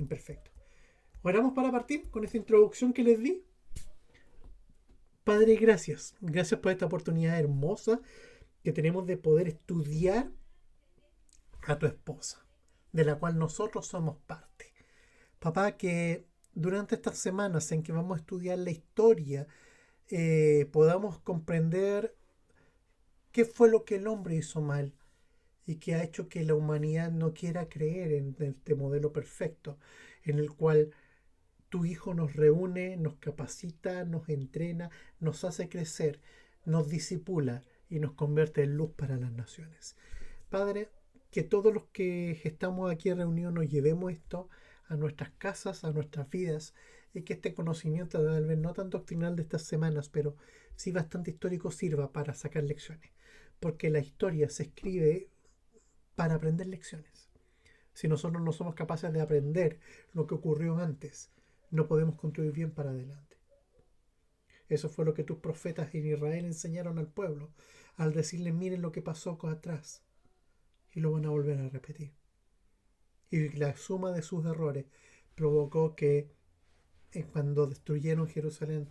imperfecto. Oramos para partir con esta introducción que les di. Padre, gracias. Gracias por esta oportunidad hermosa que tenemos de poder estudiar a tu esposa, de la cual nosotros somos parte. Papá, que durante estas semanas en que vamos a estudiar la historia, podamos comprender qué fue lo que el hombre hizo mal y que ha hecho que la humanidad no quiera creer en este modelo perfecto, en el cual tu Hijo nos reúne, nos capacita, nos entrena, nos hace crecer, nos disipula y nos convierte en luz para las naciones. Padre, que todos los que estamos aquí reunidos nos llevemos esto a nuestras casas, a nuestras vidas, y que este conocimiento, tal vez no tan doctrinal de estas semanas, pero sí bastante histórico, sirva para sacar lecciones. Porque la historia se escribe para aprender lecciones. Si nosotros no somos capaces de aprender lo que ocurrió antes, no podemos construir bien para adelante. Eso fue lo que tus profetas en Israel enseñaron al pueblo, al decirles miren lo que pasó atrás, y lo van a volver a repetir. Y la suma de sus errores provocó que cuando destruyeron Jerusalén,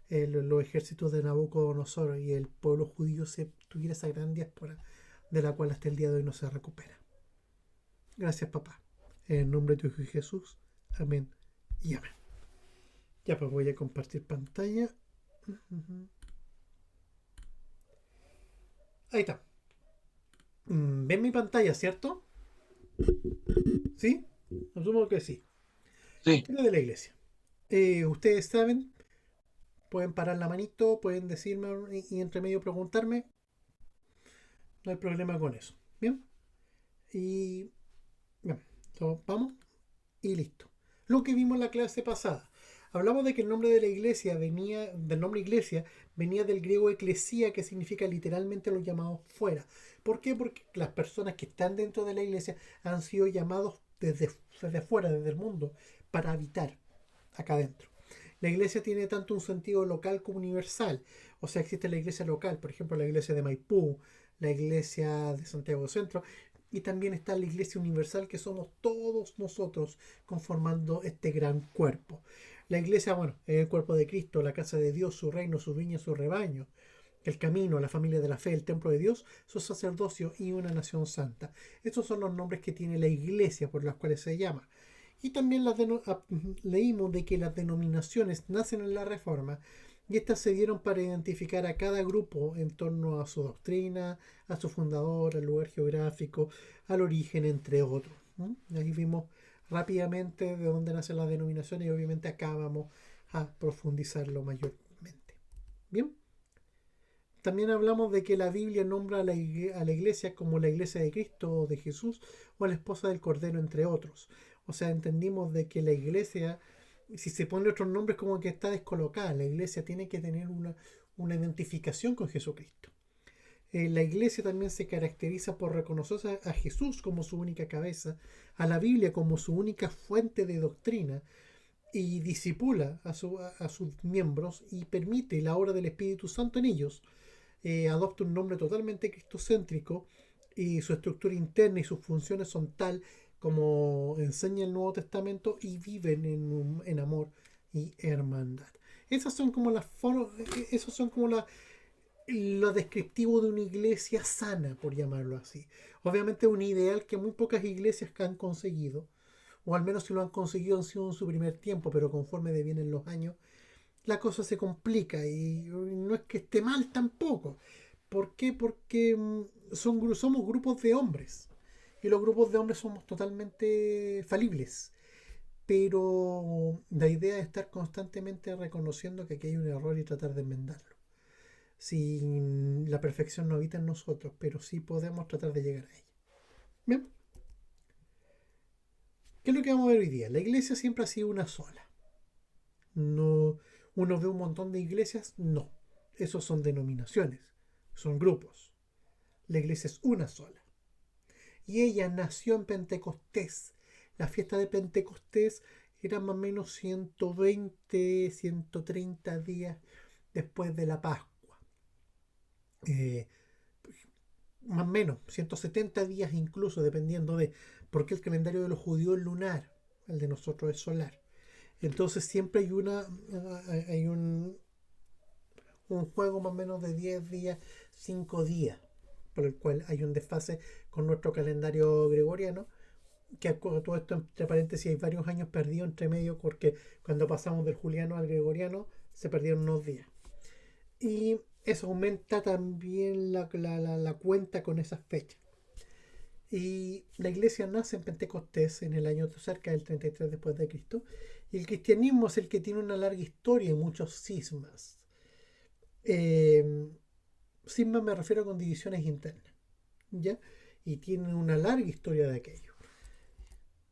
los ejércitos de Nabucodonosor y el pueblo judío se tuviera esa gran diáspora de la cual hasta el día de hoy no se recupera. Gracias, papá. En el nombre de tu Hijo Jesús. Amén y amén. Ya pues voy a compartir pantalla. Ahí está. ¿Ven mi pantalla, cierto? ¿Sí? Asumo que sí. Sí, Historia de la iglesia. Ustedes saben, pueden parar la manito, pueden decirme y entre medio preguntarme. No hay problema con eso. Bien. Y bien, vamos y listo. Lo que vimos en la clase pasada. Hablamos de que el nombre de la iglesia venía, del nombre iglesia, venía del griego eclesía, que significa literalmente los llamados fuera. ¿Por qué? Porque las personas que están dentro de la iglesia han sido llamados desde afuera, desde el mundo, para habitar acá adentro. La iglesia tiene tanto un sentido local como universal. O sea, existe la iglesia local, por ejemplo, la iglesia de Maipú, la iglesia de Santiago Centro, y también está la iglesia universal que somos todos nosotros conformando este gran cuerpo. La iglesia, bueno, es el cuerpo de Cristo, la casa de Dios, su reino, su viña, su rebaño, el camino, la familia de la fe, el templo de Dios, su sacerdocio y una nación santa. Estos son los nombres que tiene la iglesia por las cuales se llama. Y también leímos de que las denominaciones nacen en la Reforma y estas se dieron para identificar a cada grupo en torno a su doctrina, a su fundador, al lugar geográfico, al origen, entre otros. ¿Mm? Ahí vimos rápidamente de dónde nacen las denominaciones y obviamente acá vamos a profundizarlo mayormente. Bien, también hablamos de que la Biblia nombra a la iglesia como la iglesia de Cristo o de Jesús o la esposa del Cordero, entre otros. O sea, entendimos de que la iglesia, si se pone otros nombres, como que está descolocada. La iglesia tiene que tener una identificación con Jesucristo. La iglesia también se caracteriza por reconocer a Jesús como su única cabeza, a la Biblia como su única fuente de doctrina y disipula a sus miembros y permite la obra del Espíritu Santo en ellos. Adopta un nombre totalmente cristocéntrico y su estructura interna y sus funciones son tal como enseña el Nuevo Testamento y viven en amor y hermandad. Esas son como esos son como lo descriptivo de una iglesia sana, por llamarlo así. Obviamente un ideal que muy pocas iglesias han conseguido, o al menos si lo han conseguido han sido en su primer tiempo, pero conforme devienen los años, la cosa se complica y no es que esté mal tampoco. ¿Por qué? Porque somos grupos de hombres y los grupos de hombres somos totalmente falibles. Pero la idea es estar constantemente reconociendo que aquí hay un error y tratar de enmendarlo. Si la perfección no habita en nosotros, pero sí podemos tratar de llegar a ella. Bien, ¿qué es lo que vamos a ver hoy día? La iglesia siempre ha sido una sola. No, uno ve un montón de iglesias, no. Esos son denominaciones, son grupos. La iglesia es una sola. Y ella nació en Pentecostés. La fiesta de Pentecostés era más o menos 120, 130 días después de la Pascua. Eh, Más o menos, 170 días incluso, dependiendo de, porque el calendario de los judíos es lunar. el de nosotros es solar. Entonces siempre hay un juego más o menos de 10 días, 5 días, por el cual hay un desfase con nuestro calendario gregoriano, que todo esto entre paréntesis hay varios años perdidos entre medio porque cuando pasamos del juliano al gregoriano se perdieron unos días. Y eso aumenta también la cuenta con esas fechas. Y la iglesia nace en Pentecostés en el año cerca del 33 después de Cristo. Y el cristianismo es el que tiene una larga historia y muchos cismas. Eh, Cismas me refiero con divisiones internas, ¿ya? Y tiene una larga historia de aquello.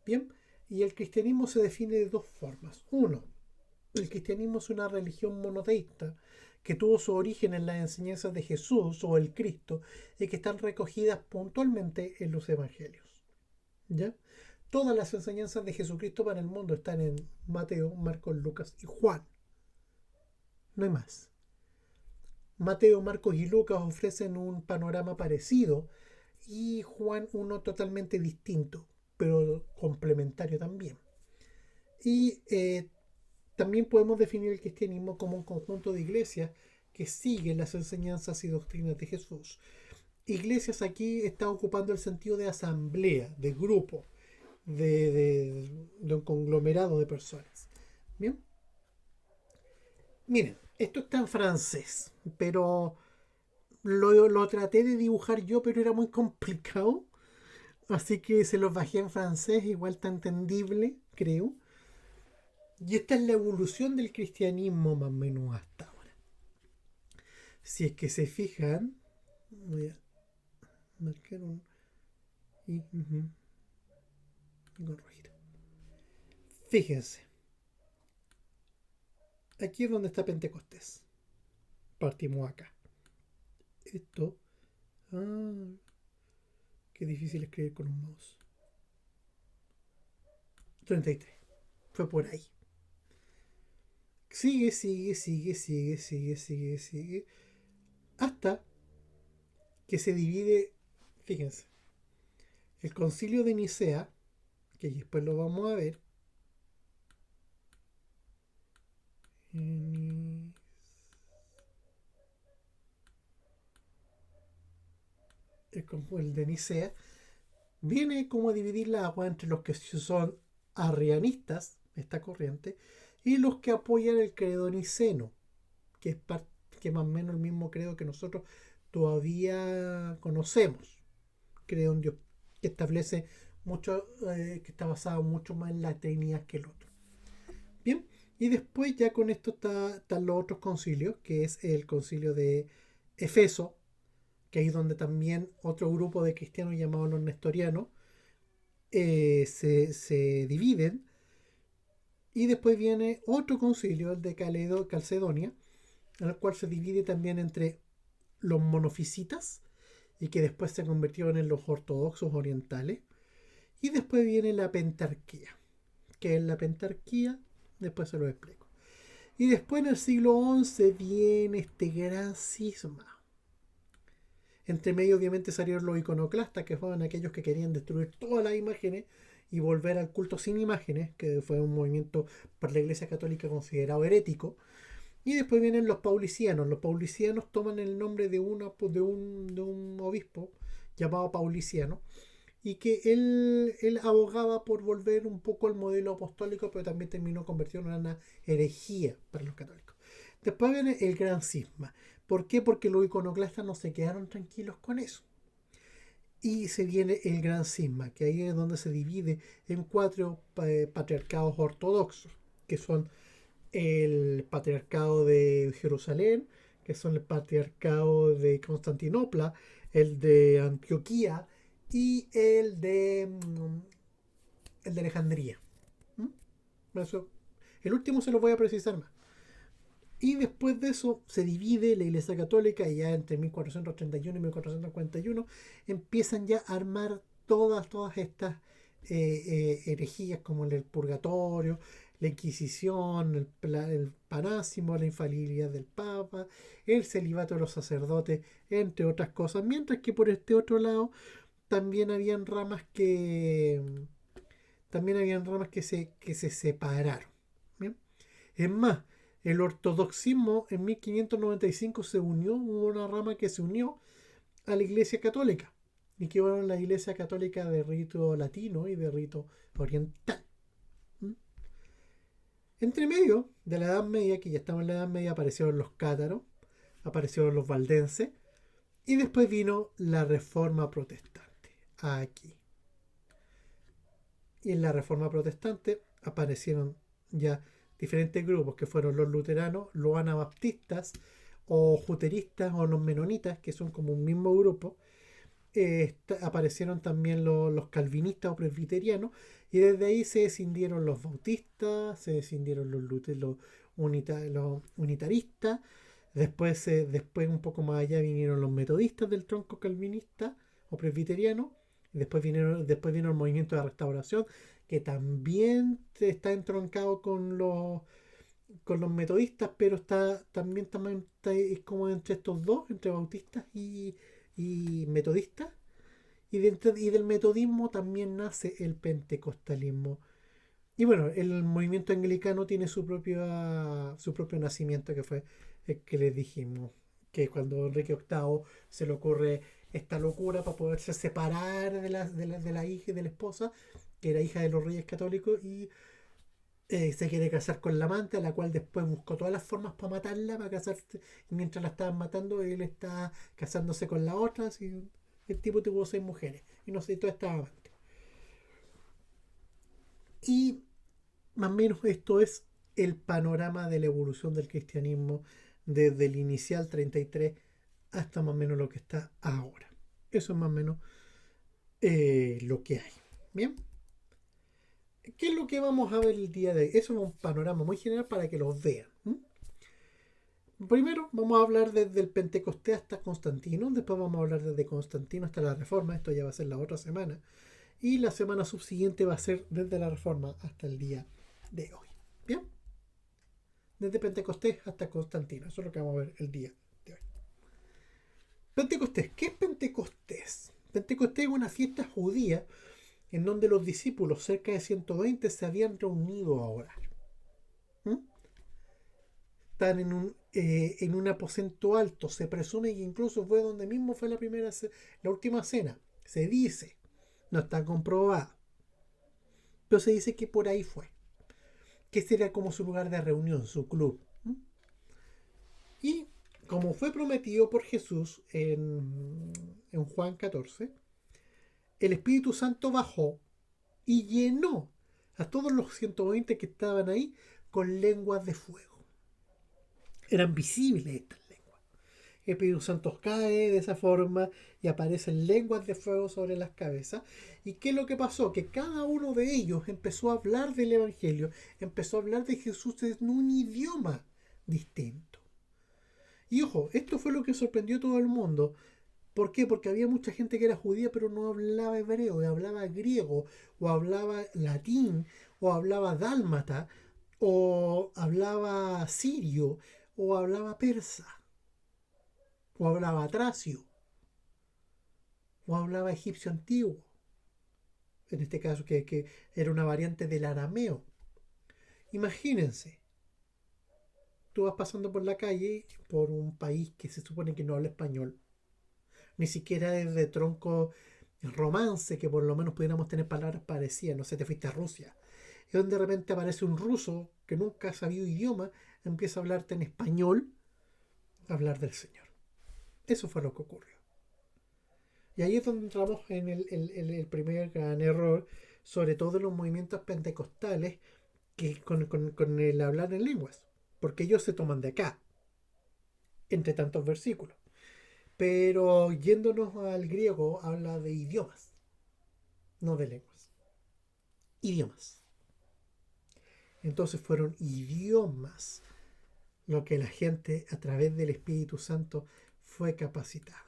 Bien, y el cristianismo se define de dos formas. Uno, el cristianismo es una religión monoteísta que tuvo su origen en las enseñanzas de Jesús o el Cristo y que están recogidas puntualmente en los evangelios. ¿Ya? Todas las enseñanzas de Jesucristo para el mundo están en Mateo, Marcos, Lucas y Juan. No hay más. Mateo, Marcos y Lucas ofrecen un panorama parecido y Juan uno totalmente distinto, pero complementario también. Y también podemos definir el cristianismo como un conjunto de iglesias que siguen las enseñanzas y doctrinas de Jesús. Iglesias aquí está ocupando el sentido de asamblea, de grupo, de un conglomerado de personas. Bien, miren, esto está en francés, pero lo traté de dibujar yo, pero era muy complicado. Así que se los bajé en francés, igual está entendible, creo. Y esta es la evolución del cristianismo más o menos hasta ahora. Si es que se fijan, voy a marcar un y corregir. Fíjense, aquí es donde está Pentecostés. Partimos acá. Esto, ah, qué difícil escribir con un mouse. 33. Fue por ahí. Sigue. Hasta que se divide, fíjense, el concilio de Nicea, que después lo vamos a ver. El de Nicea viene como a dividir la agua entre los que son arrianistas, esta corriente, y los que apoyan el credo niceno, que es que más o menos el mismo credo que nosotros todavía conocemos. Creo en Dios, que establece mucho, que está basado mucho más en la Trinidad que el otro. Bien, y después ya con esto están los otros concilios, que es el concilio de Efeso, que ahí es donde también otro grupo de cristianos llamados los nestorianos se dividen. Y después viene otro concilio, el de Calcedonia, en el cual se divide también entre los monofisitas y que después se convirtieron en los ortodoxos orientales. Y después viene la pentarquía. ¿Qué es la pentarquía? Después se lo explico. Y después en el siglo XI viene este gran cisma. Entre medio obviamente salieron los iconoclastas, que fueron aquellos que querían destruir todas las imágenes y volver al culto sin imágenes, que fue un movimiento por la Iglesia Católica considerado herético. Y después vienen los paulicianos. Los paulicianos toman el nombre de un obispo llamado Pauliciano, y que él abogaba por volver un poco al modelo apostólico, pero también terminó convirtiendo en una herejía para los católicos. Después viene el gran cisma. ¿Por qué? Porque los iconoclastas no se quedaron tranquilos con eso. Y se viene el gran cisma, que ahí es donde se divide en cuatro patriarcados ortodoxos, que son el patriarcado de Jerusalén, que son el patriarcado de Constantinopla, el de Antioquía y el de Alejandría. Eso, el último se lo voy a precisar más. Y después de eso se divide la Iglesia Católica y ya entre 1431 y 1441 empiezan ya a armar todas estas herejías como el purgatorio, la Inquisición, el panásimo, la infalibilidad del Papa, el celibato de los sacerdotes, entre otras cosas. Mientras que por este otro lado también habían ramas que también habían ramas que se separaron. ¿Bien? Es más, el ortodoxismo en 1595 se unió, hubo una rama que se unió a la Iglesia Católica, y que fueron la Iglesia Católica de rito latino y de rito oriental. ¿Mm? Entre medio de la Edad Media, que ya estamos en la Edad Media, aparecieron los cátaros, aparecieron los valdenses, y después vino la Reforma Protestante, aquí. Y en la Reforma Protestante aparecieron ya diferentes grupos, que fueron los luteranos, los anabaptistas, o juteristas, o los menonitas, que son como un mismo grupo. Aparecieron también los calvinistas o presbiterianos, y desde ahí se descindieron los bautistas, se descindieron los unitaristas. Después un poco más allá vinieron los metodistas del tronco calvinista o presbiteriano. Después vino el movimiento de restauración, que también está entroncado con los metodistas, pero también está, es como entre estos dos, entre bautistas y metodistas. Y del metodismo también nace el pentecostalismo. Y bueno, el movimiento anglicano tiene su propio nacimiento, que fue el que les dijimos, que cuando Enrique VIII se le ocurre esta locura para poderse separar de la hija y de la esposa, que era hija de los reyes católicos, y se quiere casar con la amante, a la cual después buscó todas las formas para matarla, para casarse, y mientras la estaban matando, él está casándose con la otra, así, el tipo tuvo 6 mujeres, y no sé, todas estaban amantes. Y más o menos esto es el panorama de la evolución del cristianismo desde el inicial 33 hasta más o menos lo que está ahora. Eso es más o menos lo que hay. Bien. ¿Qué es lo que vamos a ver el día de hoy? Eso es un panorama muy general para que los vean. Primero vamos a hablar desde el Pentecostés hasta Constantino, después vamos a hablar desde Constantino hasta la Reforma, esto ya va a ser la otra semana, y la semana subsiguiente va a ser desde la Reforma hasta el día de hoy. Bien, desde Pentecostés hasta Constantino, eso es lo que vamos a ver el día de hoy. Pentecostés, ¿qué es Pentecostés? Pentecostés es una fiesta judía en donde los discípulos, cerca de 120, se habían reunido a orar. Están en un aposento alto, se presume que incluso fue donde mismo fue la última cena, se dice, no está comprobada, pero se dice que por ahí fue, que este era como su lugar de reunión, su club. Y como fue prometido por Jesús en Juan 14, el Espíritu Santo bajó y llenó a todos los 120 que estaban ahí con lenguas de fuego. Eran visibles estas lenguas. El Espíritu Santo cae de esa forma y aparecen lenguas de fuego sobre las cabezas. ¿Y qué es lo que pasó? Que cada uno de ellos empezó a hablar del Evangelio, empezó a hablar de Jesús en un idioma distinto. Y ojo, esto fue lo que sorprendió a todo el mundo. ¿Por qué? Porque había mucha gente que era judía pero no hablaba hebreo, o hablaba griego, o hablaba latín, o hablaba dálmata, o hablaba sirio, o hablaba persa, o hablaba tracio, o hablaba egipcio antiguo. En este caso, que era una variante del arameo. Imagínense, tú vas pasando por la calle, por un país que se supone que no habla español, ni siquiera es de tronco romance, que por lo menos pudiéramos tener palabras parecidas. No sé, te fuiste a Rusia, y donde de repente aparece un ruso que nunca ha sabido idioma, empieza a hablarte en español, a hablar del Señor. Eso fue lo que ocurrió. Y ahí es donde entramos en el primer gran error, sobre todo en los movimientos pentecostales, que con el hablar en lenguas, porque ellos se toman de acá, entre tantos versículos. Pero yéndonos al griego, habla de idiomas, no de lenguas. Idiomas. Entonces fueron idiomas lo que la gente a través del Espíritu Santo fue capacitada.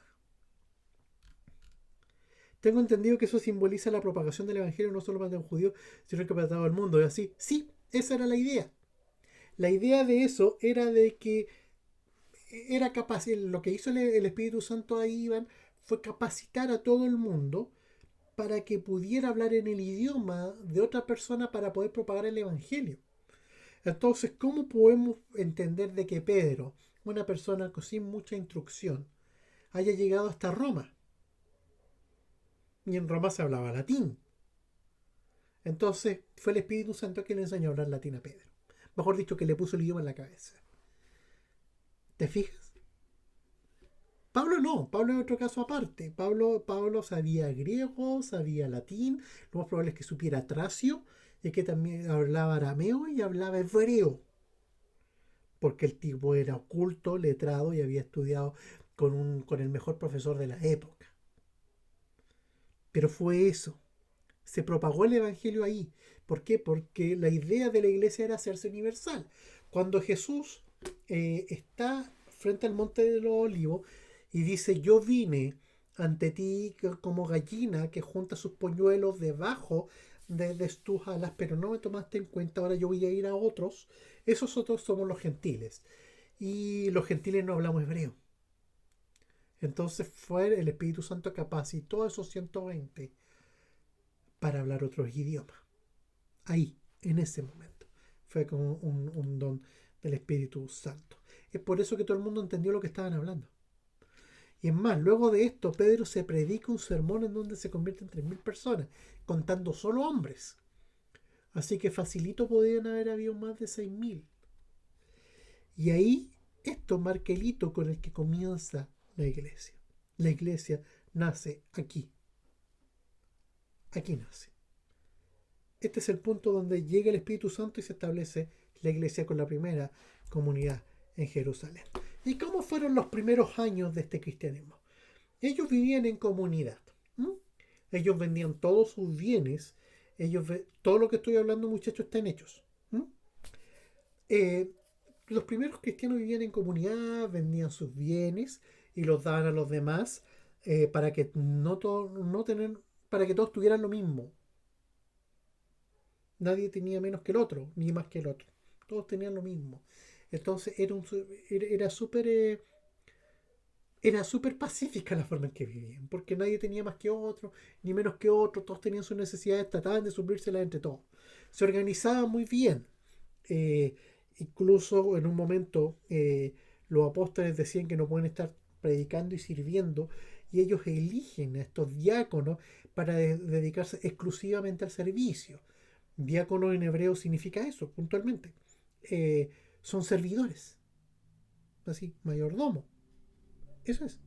Tengo entendido que eso simboliza la propagación del Evangelio no solo para los judíos, sino que para todo el mundo. Y así, sí, esa era la idea. La idea de eso era de que era capaz, lo que hizo el Espíritu Santo ahí, Iván, fue capacitar a todo el mundo para que pudiera hablar en el idioma de otra persona para poder propagar el evangelio. Entonces, ¿cómo podemos entender de que Pedro, una persona sin mucha instrucción, haya llegado hasta Roma? Y en Roma se hablaba latín. Entonces, fue el Espíritu Santo que le enseñó a hablar latín a Pedro. Mejor dicho, que le puso el idioma en la cabeza. ¿Te fijas? Pablo no, Pablo es otro caso aparte. Pablo sabía griego, sabía latín, lo más probable es que supiera tracio, y que también hablaba arameo y hablaba hebreo, porque el tipo era oculto, letrado y había estudiado con el mejor profesor de la época. Pero fue eso, se propagó el evangelio ahí. ¿Por qué? Porque la idea de la iglesia era hacerse universal. Cuando Jesús está frente al monte de los olivos y dice: yo vine ante ti como gallina que junta sus polluelos debajo de tus alas, pero no me tomaste en cuenta, ahora yo voy a ir a otros. Esos otros somos los gentiles. Y los gentiles no hablamos hebreo. Entonces fue el Espíritu Santo capacitó a esos 120 para hablar otros idiomas. Ahí, en ese momento. Fue como un don del Espíritu Santo. Es por eso que todo el mundo entendió lo que estaban hablando. Y es más, luego de esto, Pedro se predica un sermón en donde se convierten 3.000 personas, contando solo hombres. Así que facilito podrían haber habido más de 6.000. Y ahí, esto marca el hito con el que comienza la iglesia. La iglesia nace aquí. Aquí nace. Este es el punto donde llega el Espíritu Santo y se establece la iglesia con la primera comunidad en Jerusalén. ¿Y cómo fueron los primeros años de este cristianismo? Ellos vivían en comunidad. Ellos vendían todos sus bienes. Todo lo que estoy hablando, muchachos, está en Hechos. Eh, los primeros cristianos vivían en comunidad, vendían sus bienes y los daban a los demás, para que para que todos tuvieran lo mismo. Nadie tenía menos que el otro, ni más que el otro. Todos tenían lo mismo. Entonces era súper pacífica la forma en que vivían, porque nadie tenía más que otro, ni menos que otro, todos tenían sus necesidades, trataban de suplírselas entre todos. Se organizaban muy bien. Eh, Incluso en un momento los apóstoles decían que no pueden estar predicando y sirviendo, y ellos eligen a estos diáconos para dedicarse exclusivamente al servicio. Diácono en hebreo significa eso, puntualmente. Son servidores. Así, mayordomo. Eso es.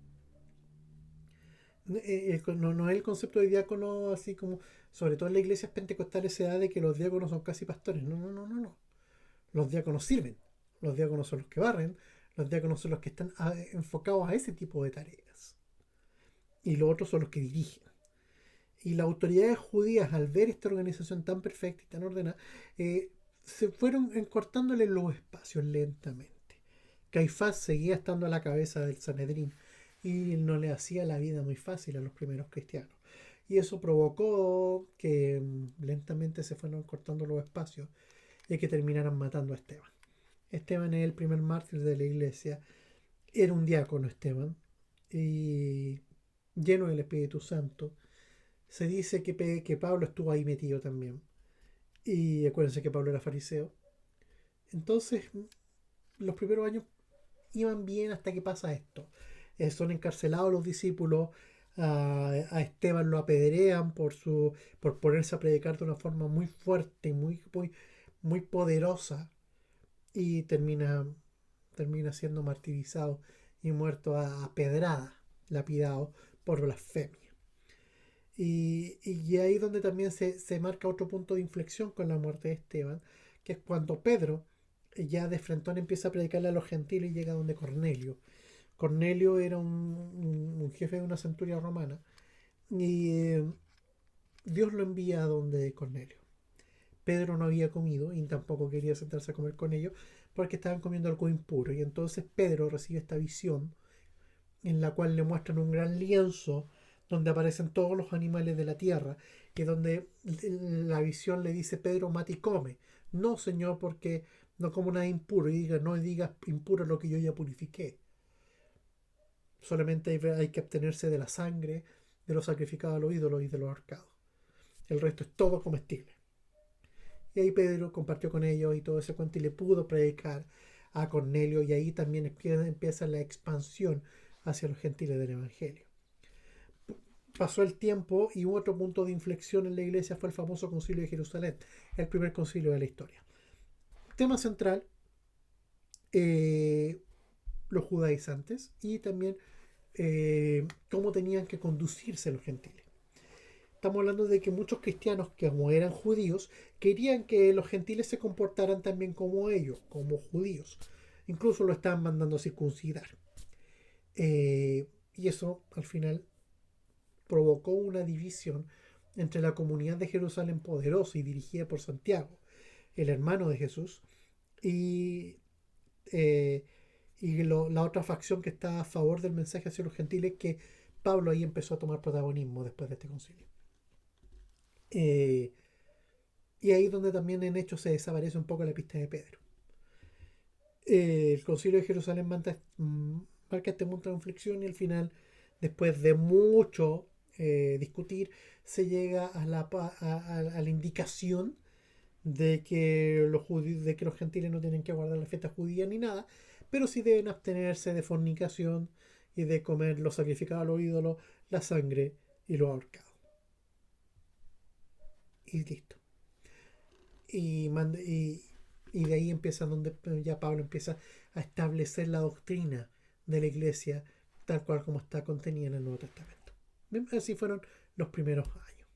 No es el concepto de diácono así como, sobre todo en las iglesias pentecostales se da de que los diáconos son casi pastores. No, no, no, no, no. Los diáconos sirven. Los diáconos son los que barren. Los diáconos son los que están enfocados a ese tipo de tareas. Y los otros son los que dirigen. Y las autoridades judías, al ver esta organización tan perfecta y tan ordenada, se fueron encortándole los espacios lentamente. Caifás seguía estando a la cabeza del Sanedrín y no le hacía la vida muy fácil a los primeros cristianos. Y eso provocó que lentamente se fueron cortando los espacios y que terminaran matando a Esteban. Esteban es el primer mártir de la iglesia. Era un diácono Esteban y lleno del Espíritu Santo. Se dice que Pablo estuvo ahí metido también. Y acuérdense que Pablo era fariseo. Entonces, los primeros años iban bien hasta que pasa esto. Son encarcelados los discípulos. A Esteban lo apedrean por ponerse a predicar de una forma muy fuerte, muy poderosa. Y termina siendo martirizado y muerto a pedrada, lapidado por blasfemia. Y ahí donde también se marca otro punto de inflexión con la muerte de Esteban, que es cuando Pedro ya de frentón empieza a predicarle a los gentiles y llega donde Cornelio. Cornelio era un jefe de una centuria romana y Dios lo envía a donde Cornelio. Pedro no había comido y tampoco quería sentarse a comer con ellos porque estaban comiendo algo impuro. Y entonces Pedro recibe esta visión en la cual le muestran un gran lienzo donde aparecen todos los animales de la tierra y donde la visión le dice: Pedro, mata y come. No, Señor, porque no como nada impuro. Y diga: no digas impuro lo que yo ya purifiqué. Solamente hay que abstenerse de la sangre, de lo sacrificado a los ídolos y de los ahorcados. El resto es todo comestible. Y ahí Pedro compartió con ellos y todo ese cuento y le pudo predicar a Cornelio, y ahí también empieza la expansión hacia los gentiles del Evangelio. Pasó el tiempo y otro punto de inflexión en la iglesia fue el famoso concilio de Jerusalén, el primer concilio de la historia. Tema central, eh, los judaizantes y también cómo tenían que conducirse los gentiles. Estamos hablando de que muchos cristianos, que como eran judíos, querían que los gentiles se comportaran también como ellos, como judíos. Incluso lo estaban mandando a circuncidar. Y eso al final provocó una división entre la comunidad de Jerusalén poderosa y dirigida por Santiago, el hermano de Jesús, y, eh, la otra facción que está a favor del mensaje hacia los gentiles, que Pablo ahí empezó a tomar protagonismo después de este concilio. Eh, y ahí es donde también en Hechos se desaparece un poco la pista de Pedro. El concilio de Jerusalén marca este punto de inflexión y al final, después de mucho discutir, se llega a la indicación de que de que los gentiles no tienen que guardar la fiesta judía ni nada, pero sí deben abstenerse de fornicación y de comer los sacrificados a los ídolos, la sangre y los ahorcados. Y listo. Y de ahí empieza donde ya Pablo empieza a establecer la doctrina de la iglesia tal cual como está contenida en el Nuevo Testamento. Bien, así fueron los primeros años.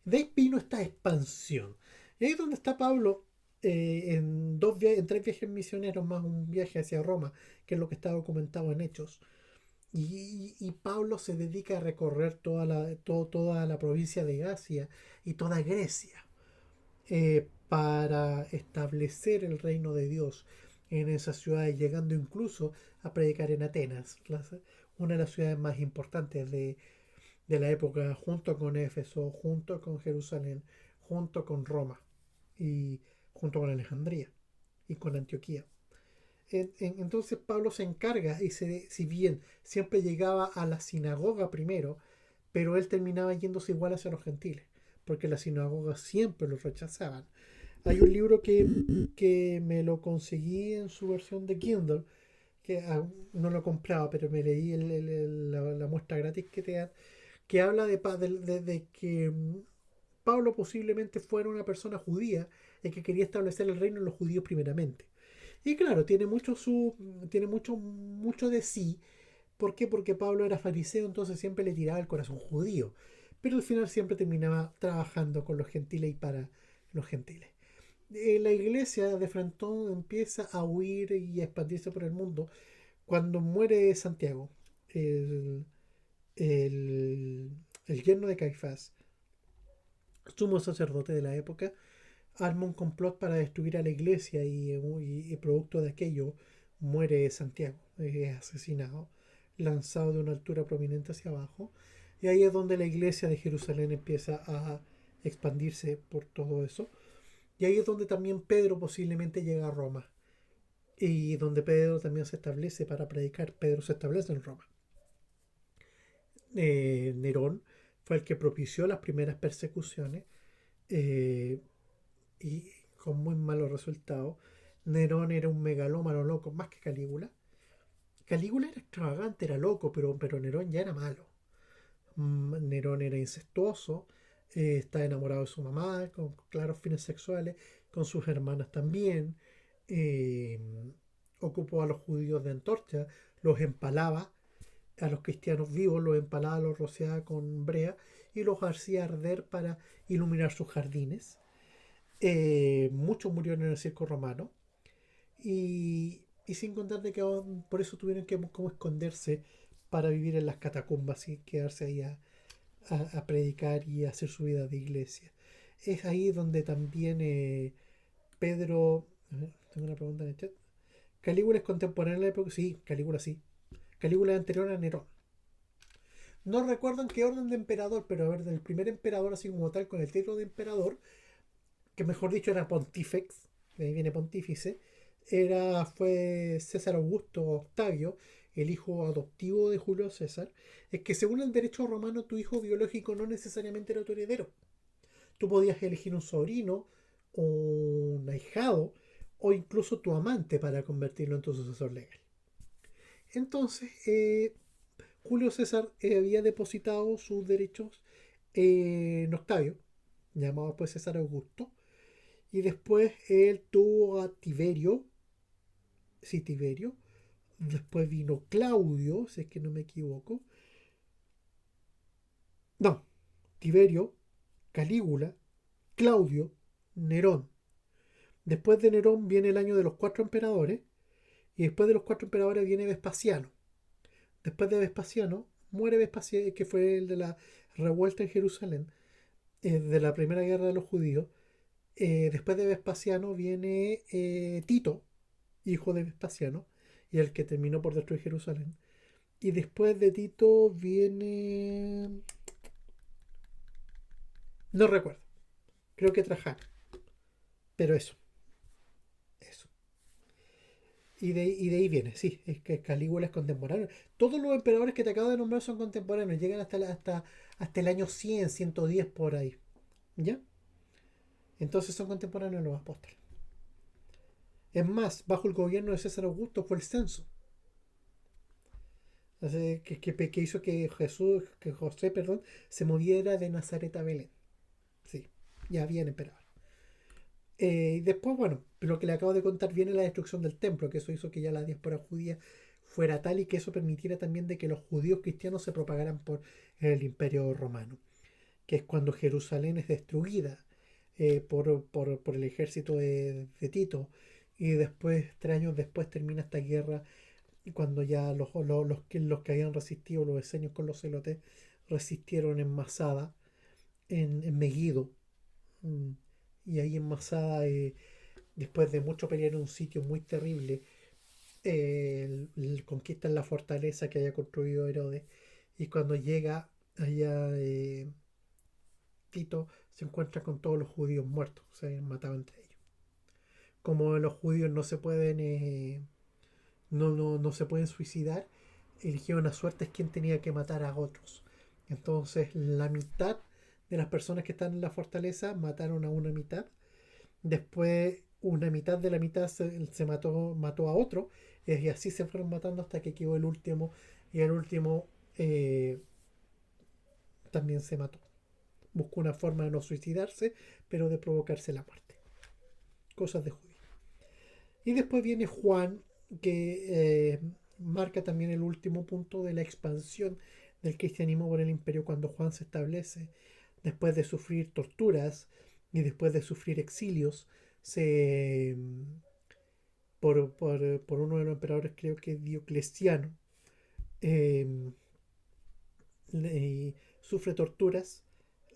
De ahí vino esta expansión. Y ahí es donde está Pablo en 3 viajes misioneros más un viaje hacia Roma, que es lo que está documentado en Hechos. Y Pablo se dedica a recorrer toda la provincia de Asia y toda Grecia, para establecer el reino de Dios en esas ciudades, llegando incluso a predicar en Atenas, una de las ciudades más importantes de la época, junto con Éfeso, junto con Jerusalén, junto con Roma y junto con Alejandría y con Antioquía. Entonces Pablo se encarga, y si bien siempre llegaba a la sinagoga primero, pero él terminaba yéndose igual hacia los gentiles, porque las sinagogas siempre los rechazaban. Hay un libro que me lo conseguí en su versión de Kindle, que no lo compraba, pero me leí la muestra gratis que te dan, que habla de que Pablo posiblemente fuera una persona judía y que quería establecer el reino en los judíos primeramente. Y claro, tiene mucho de sí. ¿Por qué? Porque Pablo era fariseo, entonces siempre le tiraba el corazón judío. Pero al final siempre terminaba trabajando con los gentiles y para los gentiles. La iglesia de Frentón empieza a huir y a expandirse por el mundo cuando muere Santiago, el, el, el yerno de Caifás, sumo sacerdote de la época, arma un complot para destruir a la iglesia y producto de aquello muere Santiago, es asesinado, lanzado de una altura prominente hacia abajo. Y ahí es donde la iglesia de Jerusalén empieza a expandirse por todo eso. Y ahí es donde también Pedro posiblemente llega a Roma. Y donde Pedro también se establece para predicar. Pedro se establece en Roma. Nerón fue el que propició las primeras persecuciones, eh, y con muy malos resultados. Nerón era un megalómano loco, más que Calígula. Calígula era extravagante, era loco, pero Nerón ya era malo. Nerón era incestuoso, estaba enamorado de su mamá, con claros fines sexuales, con sus hermanas también. eh, Ocupó a los judíos de antorcha, los empalaba, a los cristianos vivos los empalaba, los rociaba con brea y los hacía arder para iluminar sus jardines. Muchos murieron en el circo romano. Y sin contar de que por eso tuvieron que como esconderse para vivir en las catacumbas y quedarse ahí a predicar y a hacer su vida de iglesia. Es ahí donde también Pedro... Tengo una pregunta en el chat. ¿Calígula es contemporáneo en la época? Sí, Calígula sí. Calígula es anterior a Nerón. No recuerdo en qué orden de emperador, pero a ver, del primer emperador así como tal, con el título de emperador, que mejor dicho era pontifex, de ahí viene pontífice, fue César Augusto Octavio, el hijo adoptivo de Julio César, es que según el derecho romano tu hijo biológico no necesariamente era tu heredero. Tú podías elegir un sobrino o un ahijado o incluso tu amante para convertirlo en tu sucesor legal. Entonces, Julio César había depositado sus derechos en Octavio, llamado pues César Augusto, y después él tuvo a Tiberio, sí, Tiberio, después vino Claudio, si es que no me equivoco, no, Tiberio, Calígula, Claudio, Nerón. Después de Nerón viene el año de los cuatro emperadores, y después de los cuatro emperadores viene Vespasiano. Después de Vespasiano, muere Vespasiano, que fue el de la revuelta en Jerusalén, de la primera guerra de los judíos. Después de Vespasiano viene Tito, hijo de Vespasiano, y el que terminó por destruir Jerusalén. Y después de Tito viene... No recuerdo, creo que Trajano, pero eso. Y de ahí viene, sí, es que Calígula es contemporáneo. Todos los emperadores que te acabo de nombrar son contemporáneos, llegan hasta el año 100, 110 por ahí. ¿Ya? Entonces son contemporáneos los apóstoles. Es más, bajo el gobierno de César Augusto fue el censo. Así que hizo que José, perdón, se moviera de Nazaret a Belén. Sí, ya habían emperador. Y después, bueno, lo que le acabo de contar viene la destrucción del templo, que eso hizo que ya la diáspora judía fuera tal y que eso permitiera también de que los judíos cristianos se propagaran por el imperio romano, que es cuando Jerusalén es destruida por el ejército de Tito, y después, 3 años después, termina esta guerra cuando ya los que habían resistido, los esenios con los celotes, resistieron en Masada, en Megiddo. mm, y ahí en Masada, después de mucho pelear en un sitio muy terrible, conquistan la fortaleza que había construido Herodes, y cuando llega allá, Tito se encuentra con todos los judíos muertos, se habían matado entre ellos. Como los judíos no se pueden no se pueden suicidar, eligieron a suerte es quien tenía que matar a otros. Entonces la mitad de las personas que están en la fortaleza mataron a una mitad. Después una mitad de la mitad se mató a otro. Y así se fueron matando hasta que quedó el último. Y el último también se mató. Buscó una forma de no suicidarse, pero de provocarse la muerte. Cosas de judíos. Y después viene Juan, que marca también el último punto de la expansión del cristianismo por el imperio, cuando Juan se establece después de sufrir torturas y después de sufrir exilios. Se, por uno de los emperadores, creo que Diocleciano, eh, sufre torturas,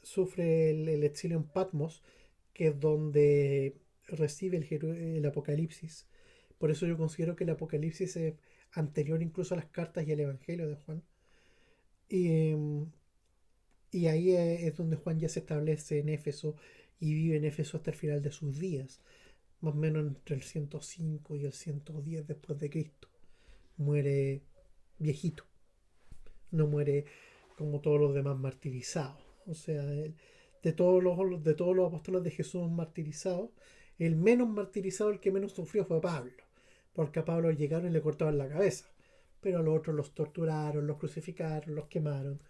sufre el exilio en Patmos, que es donde recibe el Apocalipsis. Por eso yo considero que el Apocalipsis es anterior incluso a las cartas y al Evangelio de Juan. Y, y ahí es donde Juan ya se establece en Éfeso y vive en Éfeso hasta el final de sus días, más o menos entre el 105 y el 110 después de Cristo. Muere viejito, no muere como todos los demás martirizados. O sea, de todos los apóstoles de Jesús martirizados, el menos martirizado, el que menos sufrió fue Pablo, porque a Pablo llegaron y le cortaban la cabeza, pero a los otros los torturaron, los crucificaron, los quemaron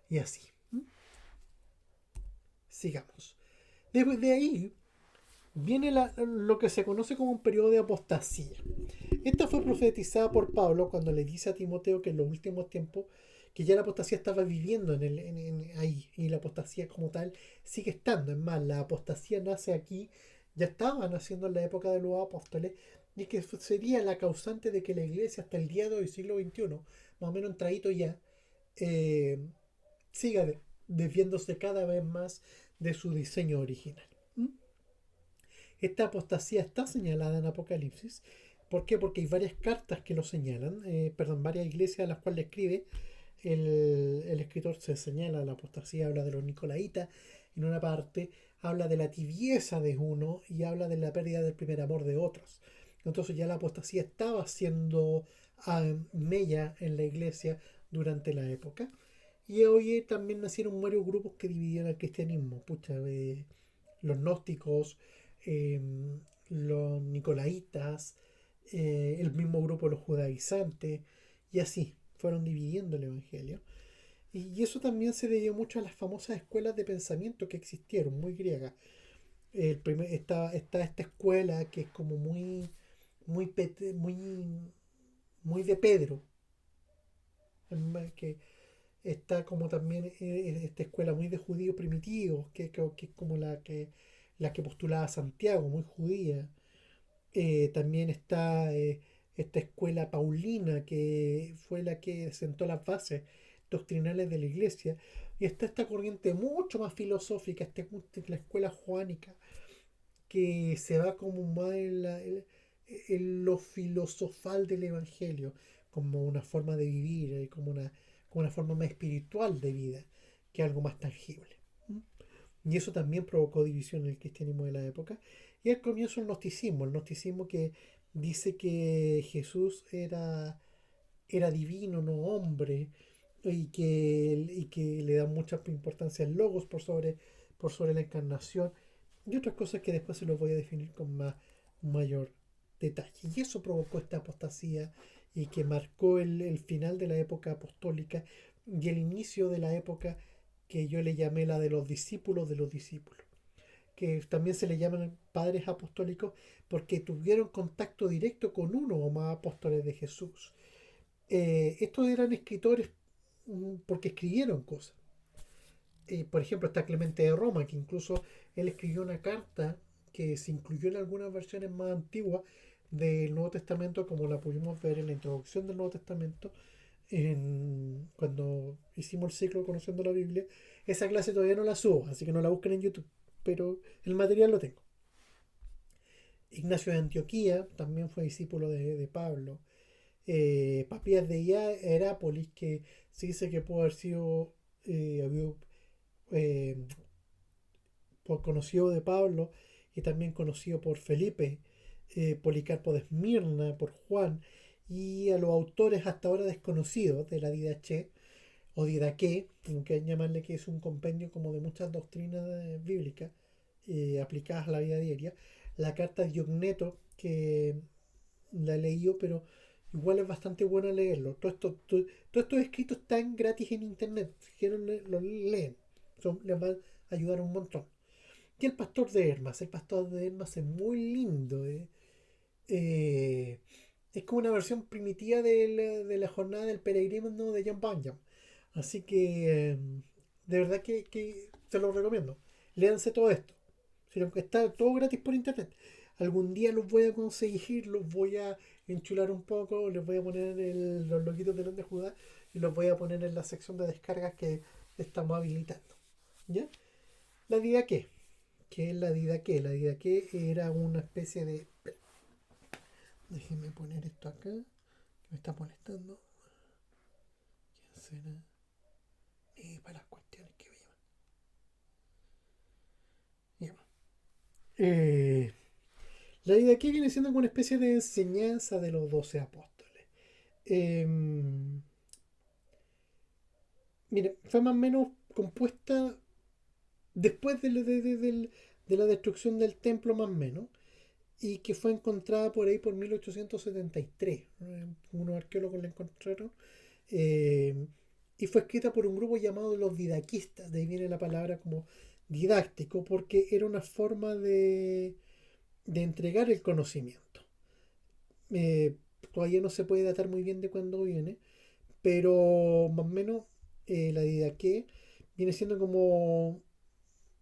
y así. Sigamos. Después de ahí viene lo que se conoce como un periodo de apostasía. Esta fue profetizada por Pablo cuando le dice a Timoteo que en los últimos tiempos que ya la apostasía estaba viviendo ahí, y la apostasía como tal sigue estando. Es más, la apostasía nace aquí, ya estaba naciendo en la época de los apóstoles, y que sería la causante de que la iglesia hasta el día de hoy, siglo XXI, más o menos entradito ya, eh, siga desviándose cada vez más de su diseño original. ¿Mm? Esta apostasía está señalada en Apocalipsis. ¿Por qué? Porque hay varias cartas que lo señalan, perdón, varias iglesias a las cuales escribe. El escritor se señala la apostasía, habla de los nicolaitas en una parte, habla de la tibieza de uno y habla de la pérdida del primer amor de otros. Entonces ya la apostasía estaba siendo mella en la iglesia durante la época. Y hoy también nacieron varios grupos que dividían el cristianismo. Pucha, los gnósticos, eh, los nicolaitas, el mismo grupo de los judaizantes, y así fueron dividiendo el evangelio. Y eso también se debió mucho a las famosas escuelas de pensamiento que existieron, muy griegas. Está esta escuela que es como muy de Pedro, que está como también esta escuela muy de judíos primitivos, que es como la que postulaba Santiago, muy judía. También está esta escuela paulina, que fue la que sentó las bases doctrinales de la iglesia. Y está esta corriente mucho más filosófica, la escuela joánica, que se va como más en lo filosofal del evangelio, como una forma de vivir, como una forma más espiritual de vida, que algo más tangible. ¿Mm? Y eso también provocó división en el cristianismo de la época. Y al comienzo el gnosticismo que dice que Jesús era divino, no hombre, y que le da mucha importancia al logos por sobre la encarnación, y otras cosas que después se los voy a definir con mayor detalle. Y eso provocó esta apostasía y que marcó el final de la época apostólica y el inicio de la época que yo le llamé la de los discípulos, que también se le llaman padres apostólicos porque tuvieron contacto directo con uno o más apóstoles de Jesús. Estos eran escritores porque escribieron cosas. Por ejemplo, está Clemente de Roma, que incluso él escribió una carta que se incluyó en algunas versiones más antiguas del Nuevo Testamento, como la pudimos ver en la introducción del Nuevo Testamento, cuando hicimos el ciclo Conociendo la Biblia. Esa clase todavía no la subo, así que no la busquen en YouTube, pero el material lo tengo. Ignacio de Antioquía también fue discípulo de Pablo. Papías de Herápolis, que se dice que pudo haber sido eh, conocido de Pablo y también conocido por Felipe, Policarpo de Esmirna, por Juan, y a los autores hasta ahora desconocidos de la Didache o Didaqué, como que llamarle, que es un compendio como de muchas doctrinas bíblicas aplicadas a la vida diaria. La carta de Diogneto, que la he leído, pero igual es bastante bueno leerlo. Todos estos escritos están gratis en internet. Si quieren, los leen. Les va a ayudar un montón. Y el pastor de Hermas. El pastor de Hermas es muy lindo. Eh, es como una versión primitiva de la jornada del peregrino de John Bunyan. Así que de verdad que se lo recomiendo. Léanse todo esto. Sino que está todo gratis por internet. Algún día los voy a conseguir, los voy a enchular un poco, les voy a poner los loquitos de León de Judá y los voy a poner en la sección de descargas que estamos habilitando. ¿Ya? La Didaqué. ¿Qué es la Didaqué? La Didaqué era una especie de... Déjenme poner esto acá, que me está molestando. ¿Quién será? Para las cuestiones que me llaman. La Didaqué viene siendo como una especie de enseñanza de los 12 apóstoles. Eh, Mire, fue más o menos compuesta después de la destrucción del templo, más o menos, y que fue encontrada por ahí por 1873. Unos arqueólogos la encontraron. eh, y fue escrita por un grupo llamado los didaquistas. De ahí viene la palabra como didáctico, porque era una forma de entregar el conocimiento. Eh, Todavía no se puede datar muy bien de cuándo viene, pero más o menos la didaqué viene siendo como...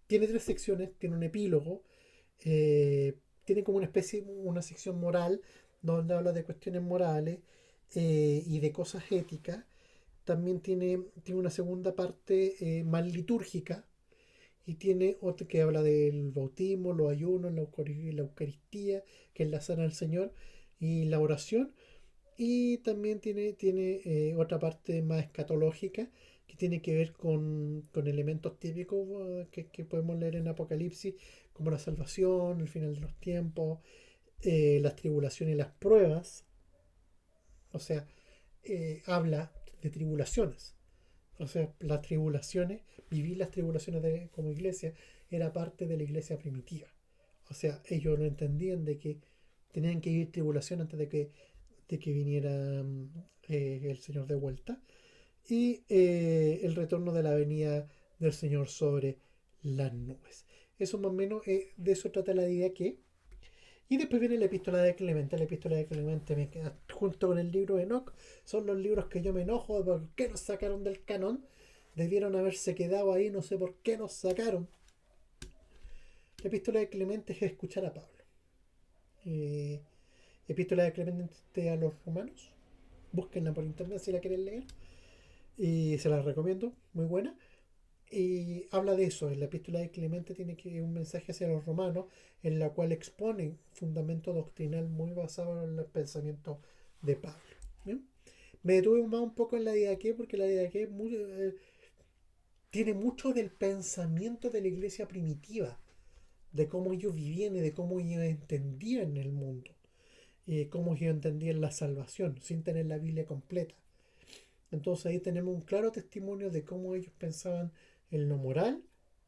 Tiene tres secciones, tiene un epílogo, tiene como una especie, una sección moral, donde habla de cuestiones morales y de cosas éticas. También tiene una segunda parte más litúrgica, y tiene otra que habla del bautismo, los ayunos, la Eucaristía, que es la cena del Señor, y la oración. Y también tiene otra parte más escatológica, que tiene que ver con elementos típicos que podemos leer en Apocalipsis, como la salvación, el final de los tiempos, las tribulaciones y las pruebas. O sea, habla de tribulaciones. O sea, las tribulaciones, vivir las tribulaciones como iglesia, era parte de la iglesia primitiva. O sea, ellos no entendían de que tenían que vivir tribulación antes de que viniera el Señor de vuelta. Y el retorno de la venida del Señor sobre las nubes. Eso más o menos, de eso trata la idea que... Y después viene la epístola de Clemente. La epístola de Clemente me queda junto con el libro de Enoch. Son los libros que yo me enojo de por qué nos sacaron del canon. Debieron haberse quedado ahí, no sé por qué nos sacaron. La epístola de Clemente es escuchar a Pablo. Eh, epístola de Clemente a los romanos. Búsquenla por internet si la quieren leer. Y se la recomiendo, muy buena. Y habla de eso. En la epístola de Clemente tiene que un mensaje hacia los romanos en la cual expone fundamento doctrinal muy basado en el pensamiento de Pablo. ¿Bien? Me detuve más un poco en la Didaqué porque la Didaqué tiene mucho del pensamiento de la iglesia primitiva, de cómo ellos vivían y de cómo ellos entendían el mundo, y cómo ellos entendían la salvación sin tener la Biblia completa. Entonces ahí tenemos un claro testimonio de cómo ellos pensaban en lo moral,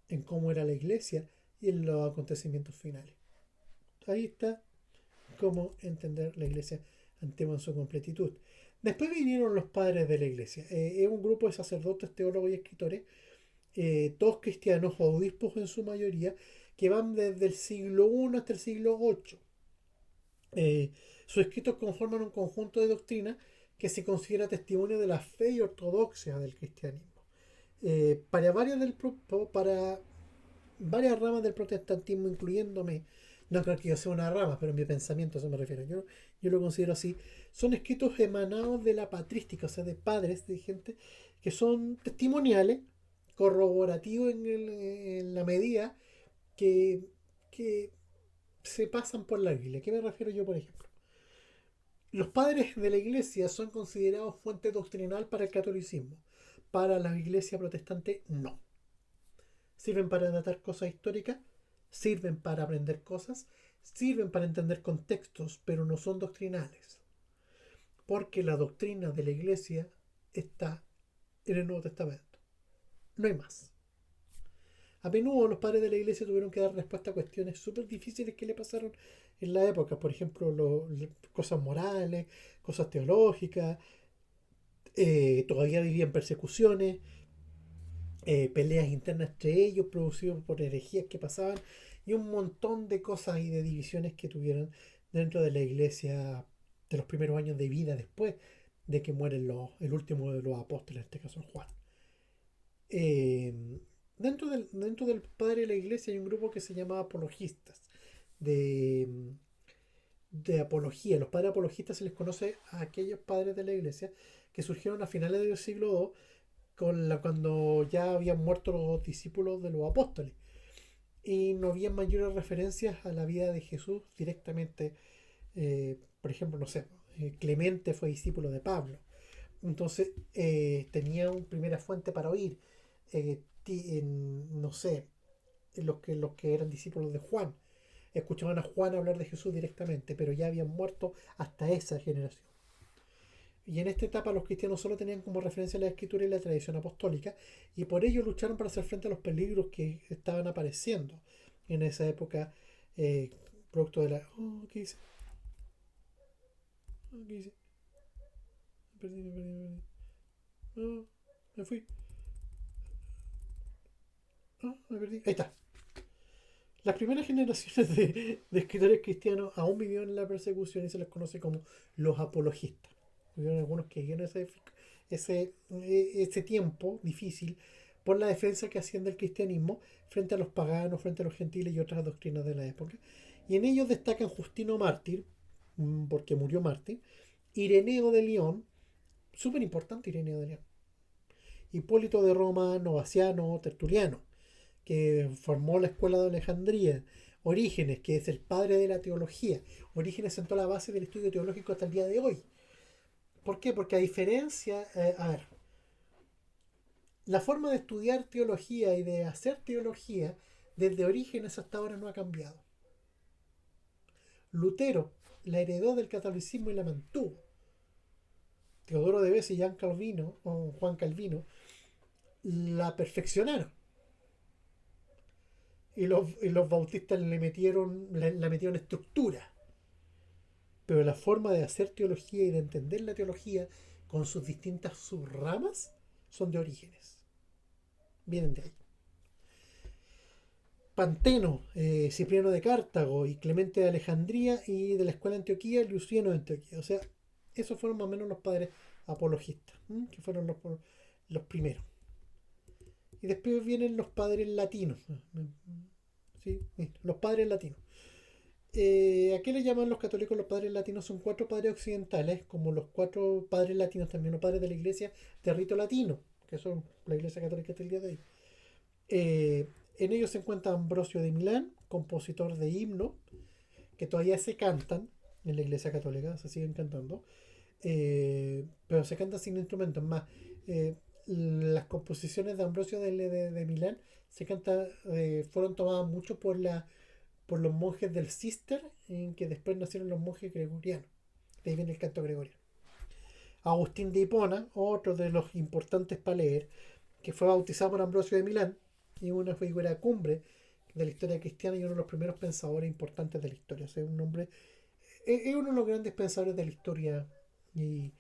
en cómo era la iglesia y en los acontecimientos finales. Ahí está cómo entender la iglesia antigua en su completitud. Después vinieron los padres de la iglesia. Es un grupo de sacerdotes, teólogos y escritores, todos cristianos o obispos en su mayoría, que van desde el siglo I hasta el siglo VIII. Sus escritos conforman un conjunto de doctrinas que se considera testimonio de la fe y ortodoxia del cristianismo. Para, para varias ramas del protestantismo, incluyéndome, no creo que yo sea una rama, pero en mi pensamiento a eso me refiero, yo lo considero así, son escritos emanados de la patrística, o sea, de padres, de gente que son testimoniales, corroborativos en la medida que, que se pasan por la Biblia. ¿A qué me refiero yo, por ejemplo? Los padres de la iglesia son considerados fuente doctrinal para el catolicismo. Para la iglesia protestante, no. Sirven para datar cosas históricas, sirven para aprender cosas, sirven para entender contextos, pero no son doctrinales. Porque la doctrina de la iglesia está en el Nuevo Testamento. No hay más. A menudo los padres de la iglesia tuvieron que dar respuesta a cuestiones súper difíciles que le pasaron en la época. Por ejemplo, cosas morales, cosas teológicas. Todavía vivían persecuciones, peleas internas entre ellos, producidas por herejías que pasaban, y un montón de cosas y de divisiones que tuvieron dentro de la iglesia de los primeros años de vida después de que mueren el último de los apóstoles, en este caso Juan. Eh, dentro del padre de la iglesia hay un grupo que se llama apologistas, de, de apología. Los padres apologistas se les conoce a aquellos padres de la iglesia que surgieron a finales del siglo II cuando ya habían muerto los discípulos de los apóstoles y no había mayores referencias a la vida de Jesús directamente. Por ejemplo, no sé, Clemente fue discípulo de Pablo, entonces tenía una primera fuente para oír. No sé, los que eran discípulos de Juan escuchaban a Juan hablar de Jesús directamente, pero ya habían muerto hasta esa generación. Y en esta etapa los cristianos solo tenían como referencia la escritura y la tradición apostólica, y por ello lucharon para hacer frente a los peligros que estaban apareciendo en esa época, eh, producto de la... Oh, ¿qué dice? Oh, ¿qué dice? Me perdí. Oh, me fui. Oh, me perdí. Ahí está. Las primeras generaciones de escritores cristianos aún vivieron en la persecución y se les conoce como los apologistas. Hubieron algunos que vivieron ese tiempo difícil por la defensa que hacían del cristianismo frente a los paganos, frente a los gentiles y otras doctrinas de la época. Y en ellos destacan Justino Mártir, porque murió mártir, Ireneo de León, súper importante Ireneo de León, Hipólito de Roma, Novaciano, Tertuliano, que formó la escuela de Alejandría, Orígenes, que es el padre de la teología. Orígenes sentó la base del estudio teológico hasta el día de hoy. ¿Por qué? Porque a diferencia, a ver, la forma de estudiar teología y de hacer teología desde Orígenes hasta ahora no ha cambiado. Lutero la heredó del catolicismo y la mantuvo. Teodoro de Beza y Juan Calvino, la perfeccionaron. Y los bautistas la metieron estructura. Pero la forma de hacer teología y de entender la teología con sus distintas subramas son de Orígenes. Vienen de ahí. Panteno, Cipriano de Cartago y Clemente de Alejandría y de la escuela de Antioquía, Luciano de Antioquía. O sea, esos fueron más o menos los padres apologistas, que fueron los primeros. Y después vienen los padres latinos. ¿Sí? Los padres latinos. ¿A qué le llaman los católicos los padres latinos? Son 4 padres occidentales, como los 4 padres latinos, también los padres de la iglesia de rito latino, que son la iglesia católica hasta el día de hoy. En ellos se encuentra Ambrosio de Milán, compositor de himnos, que todavía se cantan en la iglesia católica, se siguen cantando, pero se cantan sin instrumentos. Más, las composiciones de Ambrosio de Milán se canta, fueron tomadas mucho por los monjes del Cister, en que después nacieron los monjes gregorianos. De ahí viene el canto gregoriano. Agustín de Hipona, otro de los importantes para leer, que fue bautizado por Ambrosio de Milán, y una figura cumbre de la historia cristiana y uno de los primeros pensadores importantes de la historia. O sea, un hombre, es uno de los grandes pensadores de la historia, y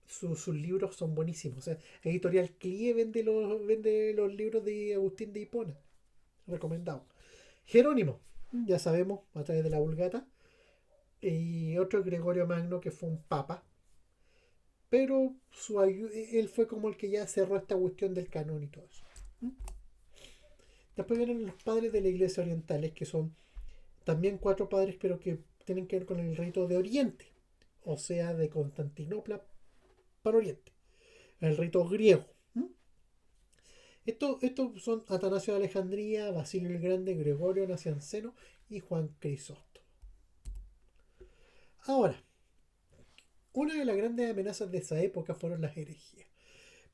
sus libros son buenísimos. O sea, Editorial Clie vende los libros de Agustín de Hipona, recomendado. Jerónimo, ya sabemos, a través de la Vulgata, y otro Gregorio Magno, que fue un papa, pero él fue como el que ya cerró esta cuestión del canon y todo eso. Después vienen los padres de la iglesia orientales, que son también 4 padres, pero que tienen que ver con el rito de Oriente, o sea, de Constantinopla para Oriente, el rito griego. Estos son Atanasio de Alejandría, Basilio el Grande, Gregorio Nacianceno y Juan Crisóstomo. Ahora, una de las grandes amenazas de esa época fueron las herejías.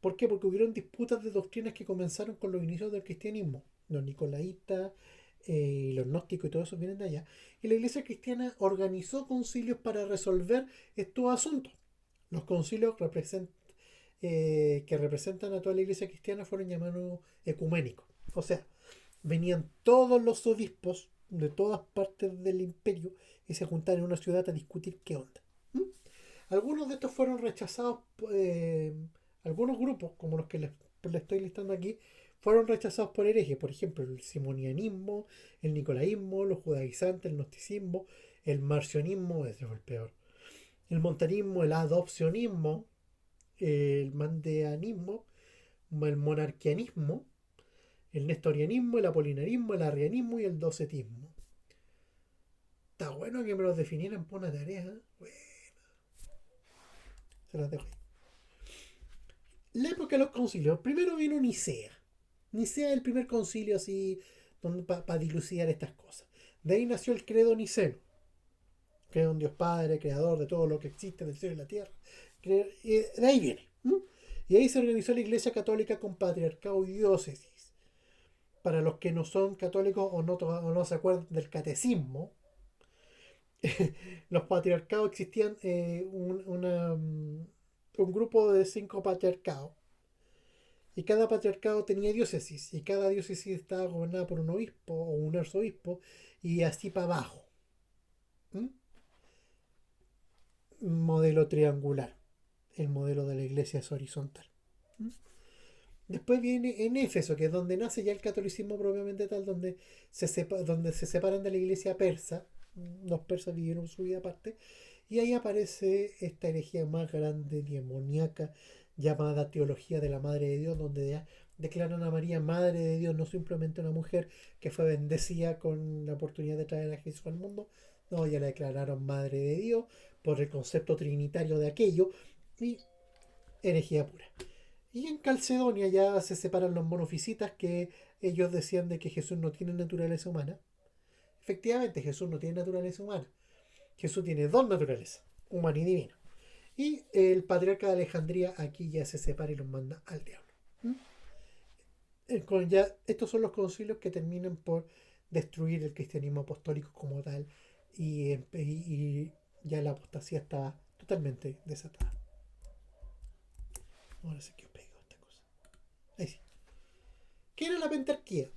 ¿Por qué? Porque hubieron disputas de doctrinas que comenzaron con los inicios del cristianismo. Los nicolaitas, los gnósticos y todo eso vienen de allá. Y la iglesia cristiana organizó concilios para resolver estos asuntos. Los concilios que representan a toda la iglesia cristiana fueron llamados ecuménicos. O sea, venían todos los obispos de todas partes del imperio y se juntaron en una ciudad a discutir qué onda. Algunos de estos fueron rechazados, algunos grupos, como los que les estoy listando aquí, fueron rechazados por herejes. Por ejemplo, el simonianismo, el nicolaísmo, los judaizantes, el gnosticismo, el marcionismo, ese fue el peor, el montanismo, el adopcionismo, el mandeanismo, el monarquianismo, el nestorianismo, el apolinarismo, el arrianismo y el docetismo. Está bueno que me los definieran por una tarea. Bueno, se las dejo ahí. La época de los concilios. Primero vino Nicea. Nicea es el primer concilio así para dilucidar estas cosas. De ahí nació el credo niceno. Creo en Dios Padre, creador de todo lo que existe del cielo y la tierra. De ahí viene. Y ahí se organizó la Iglesia Católica con patriarcado y diócesis. Para los que no son católicos o no se acuerdan del catecismo, los patriarcados existían, un grupo de 5 patriarcados. Y cada patriarcado tenía diócesis. Y cada diócesis estaba gobernada por un obispo o un arzobispo. Y así para abajo. Modelo triangular. El modelo de la iglesia es horizontal. Después viene en Éfeso, que es donde nace ya el catolicismo propiamente tal, donde se separan de la iglesia persa. Los persas vivieron su vida aparte. Y ahí aparece esta herejía más grande, demoníaca, llamada teología de la Madre de Dios, donde ya declaran a María Madre de Dios, no simplemente una mujer que fue bendecida con la oportunidad de traer a Jesús al mundo. No, ya la declararon Madre de Dios por el concepto trinitario de aquello, y herejía pura. Y en Calcedonia ya se separan los monofisitas, que ellos decían de que Jesús no tiene naturaleza humana. Efectivamente, Jesús no tiene naturaleza humana. Jesús tiene 2 naturalezas, humana y divina. Y el patriarca de Alejandría aquí ya se separa y los manda al diablo. Estos son los concilios que terminan por destruir el cristianismo apostólico como tal, y ya la apostasía está totalmente desatada. Ahora sí que pego esta cosa. Ahí sí. ¿Qué era la pentarquía?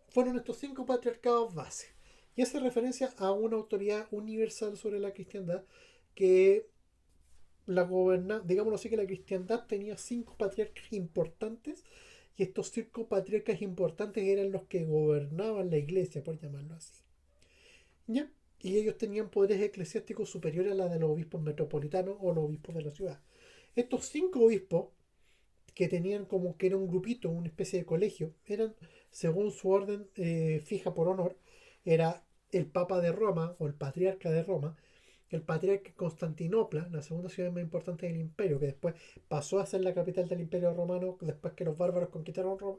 Fueron estos 5 patriarcados base. Y hace referencia a una autoridad universal sobre la cristiandad que la goberna, digámoslo así, que la cristiandad tenía 5 patriarcas importantes y estos 5 patriarcas importantes eran los que gobernaban la iglesia, por llamarlo así. ¿Ya? Y ellos tenían poderes eclesiásticos superiores a la de los obispos metropolitanos o los obispos de la ciudad. Estos 5 obispos, que tenían como que era un grupito, una especie de colegio, eran, según su orden fija por honor, era el Papa de Roma o el Patriarca de Roma, el Patriarca de Constantinopla, la segunda ciudad más importante del imperio, que después pasó a ser la capital del imperio romano después que los bárbaros conquistaron Roma,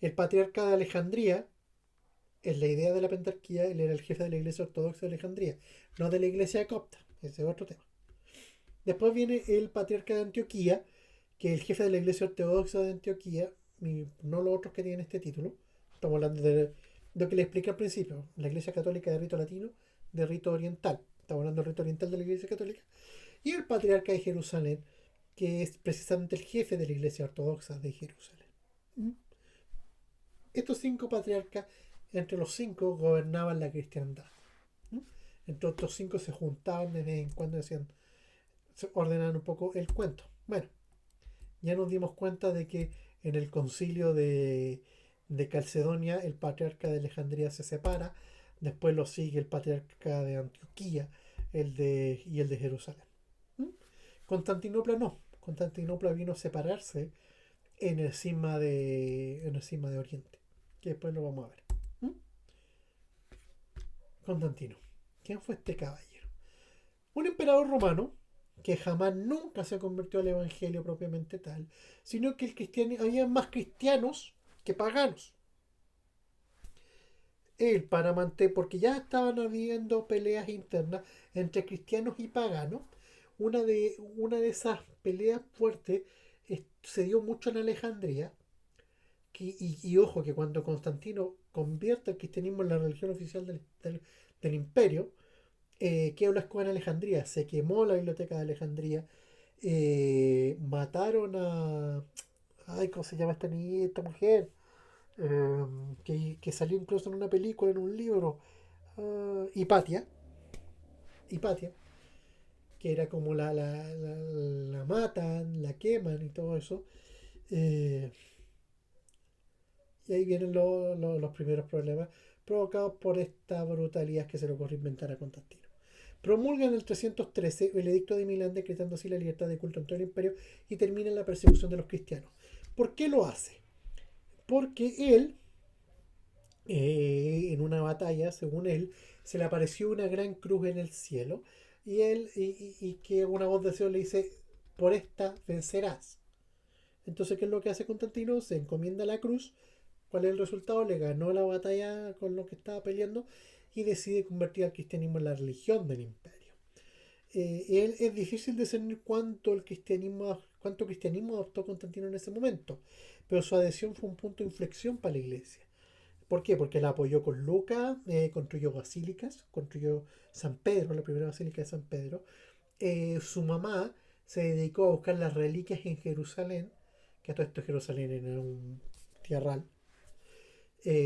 el Patriarca de Alejandría. En la idea de la pentarquía, él era el jefe de la iglesia ortodoxa de Alejandría, no de la iglesia copta, ese es otro tema. Después viene el Patriarca de Antioquía, que es el jefe de la iglesia ortodoxa de Antioquía, y no los otros que tienen este título. Estamos hablando de lo que le expliqué al principio, la iglesia católica de rito latino, de rito oriental. Estamos hablando del rito oriental de la iglesia católica. Y el Patriarca de Jerusalén, que es precisamente el jefe de la iglesia ortodoxa de Jerusalén. ¿Mm? Estos 5 patriarcas, entre los 5, gobernaban la cristiandad. ¿Mm? Entre otros 5 se juntaban de vez en cuando, decían, se ordenaban un poco el cuento. Bueno, ya nos dimos cuenta de que en el concilio de Calcedonia el patriarca de Alejandría se separa, después lo sigue el patriarca de Antioquía y el de Jerusalén. ¿Mm? Constantinopla no, Constantinopla vino a separarse en el cisma de Oriente, que después lo vamos a ver. ¿Mm? Constantino. ¿Quién fue este caballero? Un emperador romano que jamás nunca se convirtió al evangelio propiamente tal, sino que había más cristianos que paganos. Él, para mantener, porque ya estaban habiendo peleas internas entre cristianos y paganos, una de esas peleas fuertes se dio mucho en Alejandría, y ojo que cuando Constantino convierte el cristianismo en la religión oficial del imperio, quedó la escuela en Alejandría, se quemó la biblioteca de Alejandría, mataron a... Ay, ¿cómo se llama esta mujer? Que salió incluso en una película, en un libro. Hipatia. Hipatia. Que era como la matan, la queman y todo eso. Eh, y ahí vienen los primeros problemas provocados por esta brutalidad que se le ocurrió inventar a Constantino. Promulga en el 313 el edicto de Milán decretando así la libertad de culto en todo el imperio y termina la persecución de los cristianos. ¿Por qué lo hace? Porque él, en una batalla, según él, se le apareció una gran cruz en el cielo y que una voz del cielo le dice, por esta vencerás. Entonces, ¿qué es lo que hace Constantino? Se encomienda a la cruz. ¿Cuál es el resultado? Le ganó la batalla con lo que estaba peleando y decide convertir al cristianismo en la religión del imperio. Él es difícil discernir cuánto cristianismo adoptó Constantino en ese momento, pero su adhesión fue un punto de inflexión para la iglesia. ¿Por qué? Porque la apoyó con Lucas, construyó basílicas, construyó San Pedro, la primera basílica de San Pedro. Su mamá se dedicó a buscar las reliquias en Jerusalén, que a todo esto Jerusalén era un tierral.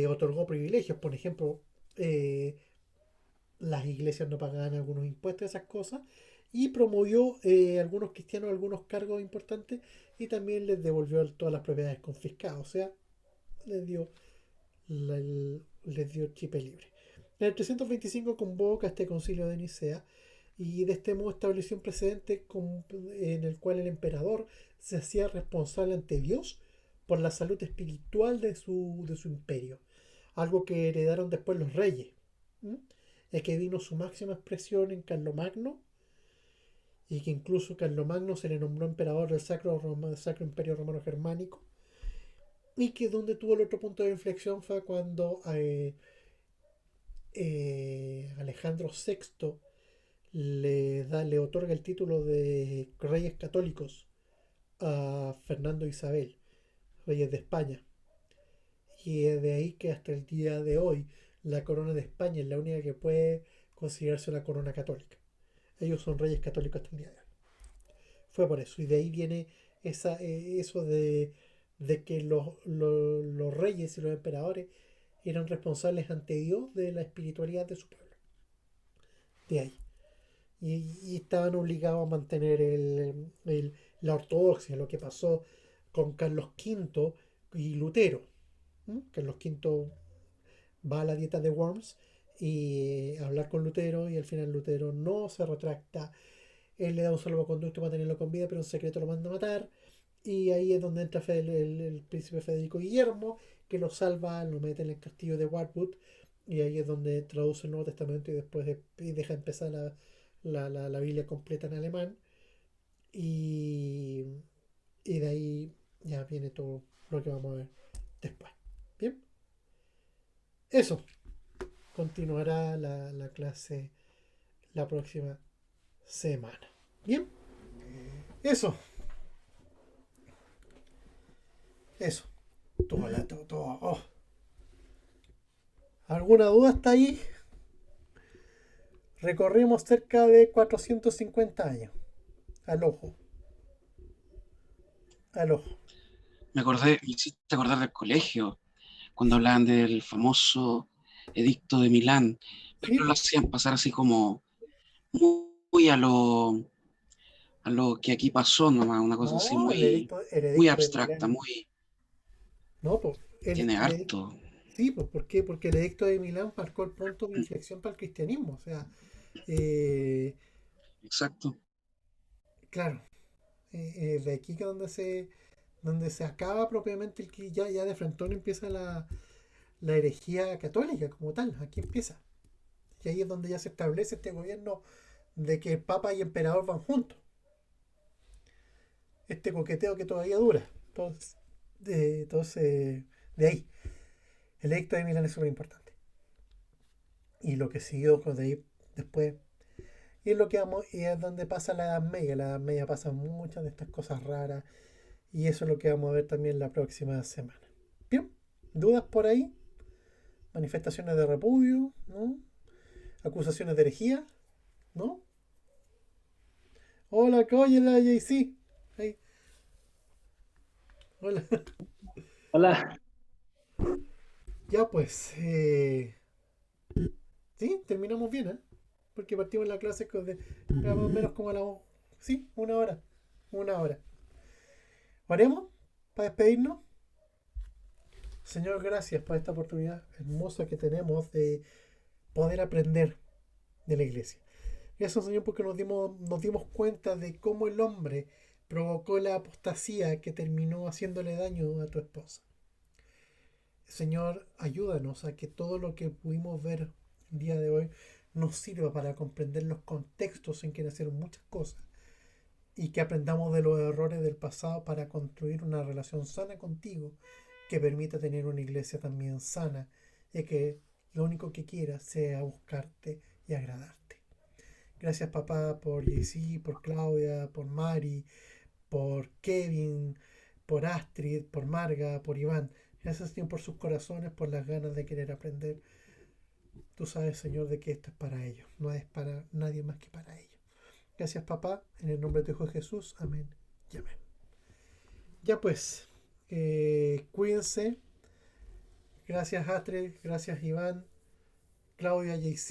Otorgó privilegios, por ejemplo, eh, las iglesias no pagaban algunos impuestos, esas cosas, y promovió a algunos cristianos algunos cargos importantes y también les devolvió todas las propiedades confiscadas, o sea, les dio, les dio chipe libre. En el 325 convoca este concilio de Nicea y de este modo estableció un precedente en el cual el emperador se hacía responsable ante Dios por la salud espiritual de su imperio, algo que heredaron después los reyes. ¿Mm? Que vino su máxima expresión en Carlomagno y que incluso Carlomagno se le nombró emperador del Sacro Imperio Romano Germánico y que donde tuvo el otro punto de inflexión fue cuando Alejandro VI le otorga el título de reyes católicos a Fernando e Isabel, reyes de España. Y es de ahí que hasta el día de hoy la corona de España es la única que puede considerarse una corona católica. Ellos son reyes católicos hasta el día de hoy. Fue por eso. Y de ahí viene eso de que los reyes y los emperadores eran responsables ante Dios de la espiritualidad de su pueblo. De ahí. Y estaban obligados a mantener la ortodoxia, lo que pasó con Carlos V y Lutero. ¿Mm? Carlos V va a la dieta de Worms y a hablar con Lutero y al final Lutero no se retracta. Él le da un salvoconducto para tenerlo con vida, pero en secreto lo manda a matar. Y ahí es donde entra el príncipe Federico Guillermo, que lo salva, lo mete en el castillo de Wartwood. Y ahí es donde traduce el Nuevo Testamento y después y deja empezar la Biblia completa en alemán. Y, y de ahí ya viene todo lo que vamos a ver después. Bien, eso. Continuará la clase la próxima semana. Bien, eso, eso. Todo. Oh. ¿Alguna duda hasta ahí? Recorrimos cerca de 450 años. Al ojo, al ojo. Me hiciste acordar del colegio, cuando hablaban del famoso edicto de Milán, Sí, pero lo pues. hacían pasar así como muy a lo que aquí pasó nomás, una cosa así No, el muy edicto de abstracta, Milán. muy, No, pues. tiene harto, Sí, pues. ¿Por qué? Porque el edicto de Milán marcó el punto de inflexión para el cristianismo. O sea, eh, exacto, claro, de aquí que donde se acaba propiamente ya de frente empieza la herejía católica como tal. Aquí empieza. Y ahí es donde ya se establece este gobierno de que el Papa y Emperador van juntos. Este coqueteo que todavía dura. Entonces, de ahí. El edicto de Milán es súper importante. Y lo que siguió de ahí después. Y es lo que vamos, y es donde pasa la Edad Media. La Edad Media pasa muchas de estas cosas raras. Y eso es lo que vamos a ver también la próxima semana. Bien, ¿dudas por ahí? Manifestaciones de repudio, ¿no? Acusaciones de herejía, ¿no? Hola, oye la JC. Hey, hola. Hola, Ya pues, sí, terminamos bien, ¿eh? Porque partimos la clase más o menos como a la... Sí, una hora. Una hora. ¿Oremos para despedirnos? Señor, gracias por esta oportunidad hermosa que tenemos de poder aprender de la iglesia. Gracias, Señor, porque nos dimos cuenta de cómo el hombre provocó la apostasía que terminó haciéndole daño a tu esposa. Señor, ayúdanos a que todo lo que pudimos ver el día de hoy nos sirva para comprender los contextos en que nacieron muchas cosas y que aprendamos de los errores del pasado para construir una relación sana contigo que permita tener una iglesia también sana y que lo único que quiera sea buscarte y agradarte. Gracias papá por JC, por Claudia, por Mari, por Kevin, por Astrid, por Marga, por Iván. Gracias Señor por sus corazones, por las ganas de querer aprender. Tú sabes Señor de que esto es para ellos, no es para nadie más que para ellos. Gracias papá, en el nombre de tu Hijo Jesús, amén y amén. Ya pues, cuídense. Gracias Astrid, gracias Iván, Claudia, JC.